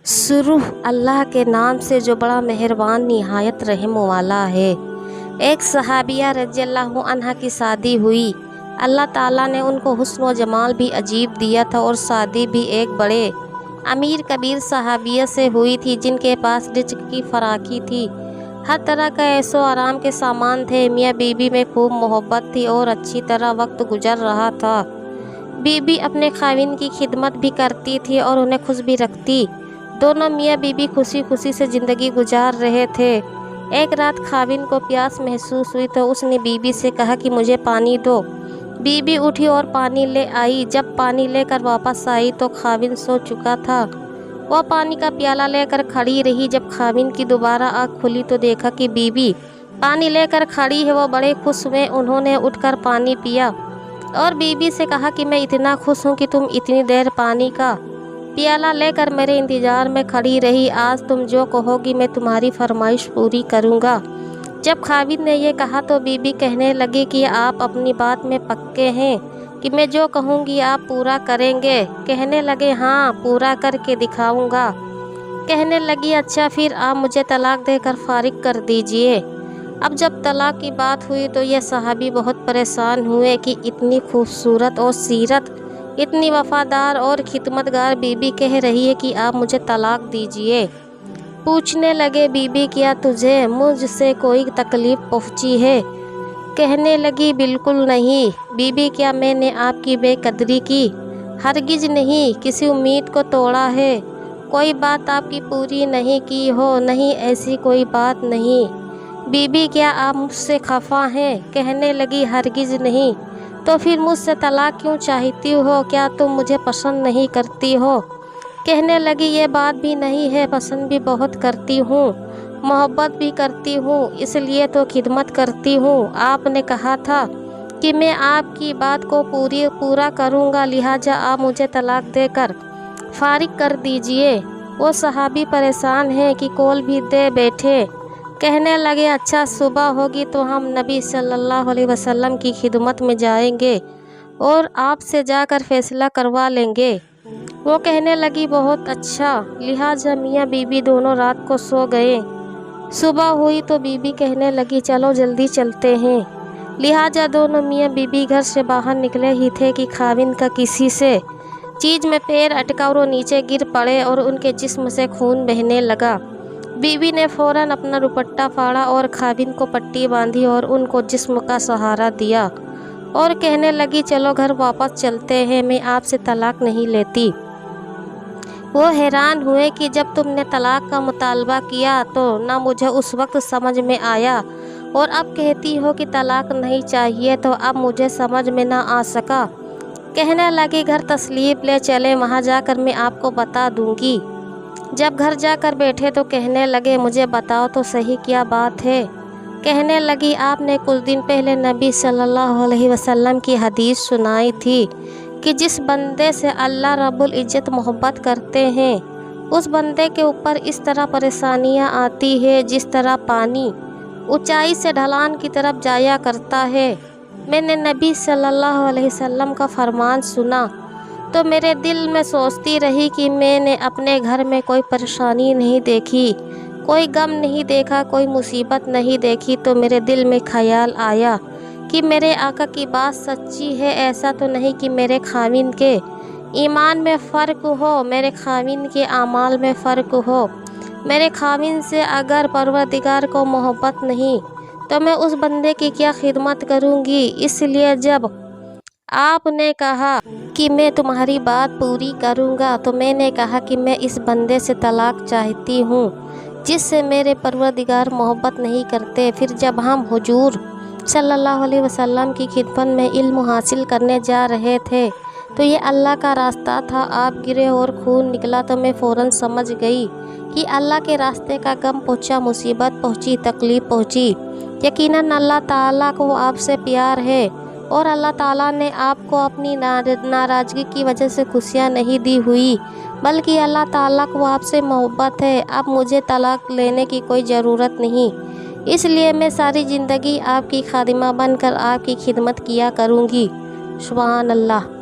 शुरू अल्लाह के नाम से जो बड़ा मेहरबान निहायत रहम वाला है। एक सहाबिया रज़ियल्लाहु अन्हा की शादी हुई। अल्लाह ताला ने उनको हुस्न व जमाल भी अजीब दिया था और शादी भी एक बड़े अमीर कबीर सहाबिया से हुई थी जिनके पास रिज़्क़ की फराकी थी। हर तरह का ऐशो आराम के सामान थे। मियाँ बीबी में खूब मोहब्बत थी और अच्छी तरह वक्त गुजर रहा था। बीबी अपने खाविन की खिदमत भी करती थी और उन्हें खुश भी रखती। दोनों मियाँ बीबी खुशी खुशी से ज़िंदगी गुजार रहे थे। एक रात खाविन को प्यास महसूस हुई तो उसने बीबी से कहा कि मुझे पानी दो। बीबी उठी और पानी ले आई। जब पानी लेकर वापस आई तो खाविन सो चुका था। वह पानी का प्याला लेकर खड़ी रही। जब खाविन की दोबारा आँख खुली तो देखा कि बीबी पानी लेकर खड़ी है। वह बड़े खुश हुए। उन्होंने उठकर पानी पिया और बीबी से कहा कि मैं इतना खुश हूँ कि तुम इतनी देर पानी का प्याला लेकर मेरे इंतज़ार में खड़ी रही। आज तुम जो कहोगी मैं तुम्हारी फरमाइश पूरी करूँगा। जब खाविन ने यह कहा तो बीबी कहने लगी कि आप अपनी बात में पक्के हैं कि मैं जो कहूँगी आप पूरा करेंगे। कहने लगे हाँ, पूरा करके दिखाऊँगा। कहने लगी अच्छा फिर आप मुझे तलाक देकर फारिग कर दीजिए। अब जब तलाक की बात हुई तो यह सहाबी बहुत परेशान हुए कि इतनी खूबसूरत और सीरत, इतनी वफादार और खिदमतगार बीबी कह रही है कि आप मुझे तलाक दीजिए। पूछने लगे बीबी क्या तुझे मुझसे कोई तकलीफ़ पहुंची है? कहने लगी बिल्कुल नहीं। बीबी क्या मैंने आपकी बेकदरी की? हरगिज़ नहीं। किसी उम्मीद को तोड़ा है? कोई बात आपकी पूरी नहीं की हो? नहीं, ऐसी कोई बात नहीं। बीबी क्या आप मुझसे खफा हैं? कहने लगी हरगिज़ नहीं। तो फिर मुझसे तलाक क्यों चाहती हो? क्या तुम मुझे पसंद नहीं करती हो? कहने लगी ये बात भी नहीं है, पसंद भी बहुत करती हूँ, मोहब्बत भी करती हूँ, इसलिए तो खिदमत करती हूँ। आपने कहा था कि मैं आपकी बात को पूरा करूँगा, लिहाजा आप मुझे तलाक देकर फारिग कर दीजिए। वो सहाबी परेशान हैं कि कॉल भी दे बैठे। कहने लगे अच्छा सुबह होगी तो हम नबी सल्लल्लाहु अलैहि वसल्लम की खिदमत में जाएंगे और आपसे जाकर फ़ैसला करवा लेंगे। वो कहने लगी बहुत अच्छा। लिहाजा मियाँ बीबी दोनों रात को सो गए। सुबह हुई तो बीबी कहने लगी चलो जल्दी चलते हैं। लिहाजा दोनों मियाँ बीबी घर से बाहर निकले ही थे कि खाविन का किसी से चीज़ में पैर अटका और वो नीचे गिर पड़े और उनके जिस्म से खून बहने लगा। बीवी ने फ़ौरन अपना दुपट्टा फाड़ा और खाविन को पट्टी बांधी और उनको जिस्म का सहारा दिया और कहने लगी चलो घर वापस चलते हैं, मैं आपसे तलाक नहीं लेती। वो हैरान हुए कि जब तुमने तलाक का मुतालबा किया तो ना मुझे उस वक्त समझ में आया और अब कहती हो कि तलाक नहीं चाहिए तो अब मुझे समझ में ना आ सका। कहने लगी घर तसलीफ ले चले, वहाँ जाकर मैं आपको बता दूँगी। जब घर जाकर बैठे तो कहने लगे मुझे बताओ तो सही क्या बात है? कहने लगी आपने कुछ दिन पहले नबी सल्लल्लाहु अलैहि वसल्लम की हदीस सुनाई थी कि जिस बंदे से अल्लाह रब्बुल इज़्ज़त मोहब्बत करते हैं उस बंदे के ऊपर इस तरह परेशानियां आती है जिस तरह पानी ऊंचाई से ढलान की तरफ जाया करता है। मैंने नबी सल्लल्लाहु अलैहि वसल्लम का फरमान सुना तो मेरे दिल में सोचती रही कि मैंने अपने घर में कोई परेशानी नहीं देखी, कोई गम नहीं देखा, कोई मुसीबत नहीं देखी। तो मेरे दिल में ख्याल आया कि मेरे आका की बात सच्ची है। ऐसा तो नहीं कि मेरे खाविन के ईमान में फ़र्क हो, मेरे खाविन के आमाल में फ़र्क हो। मेरे खाविन से अगर परवरदिगार को मोहब्बत नहीं तो मैं उस बंदे की क्या खिदमत करूँगी। इसलिए जब आपने कहा कि मैं तुम्हारी बात पूरी करूँगा तो मैंने कहा कि मैं इस बंदे से तलाक चाहती हूँ जिससे मेरे परवरदिगार मोहब्बत नहीं करते। फिर जब हम हुजूर सल्लल्लाहु अलैहि वसल्लम की खिदमत में इल्म हासिल करने जा रहे थे तो ये अल्लाह का रास्ता था। आप गिरे और खून निकला तो मैं फ़ौरन समझ गई कि अल्लाह के रास्ते का गम पहुँचा, मुसीबत पहुँची, तकलीफ़ पहुँची। यकीनन अल्लाह ताला को आपसे प्यार है और अल्लाह ताला ने आपको अपनी नाराज़गी की वजह से खुशियाँ नहीं दी हुई, बल्कि अल्लाह ताला को आपसे मोहब्बत है। अब मुझे तलाक लेने की कोई ज़रूरत नहीं, इसलिए मैं सारी ज़िंदगी आपकी खादिमा बनकर आपकी खिदमत किया करूँगी। सुभान अल्लाह।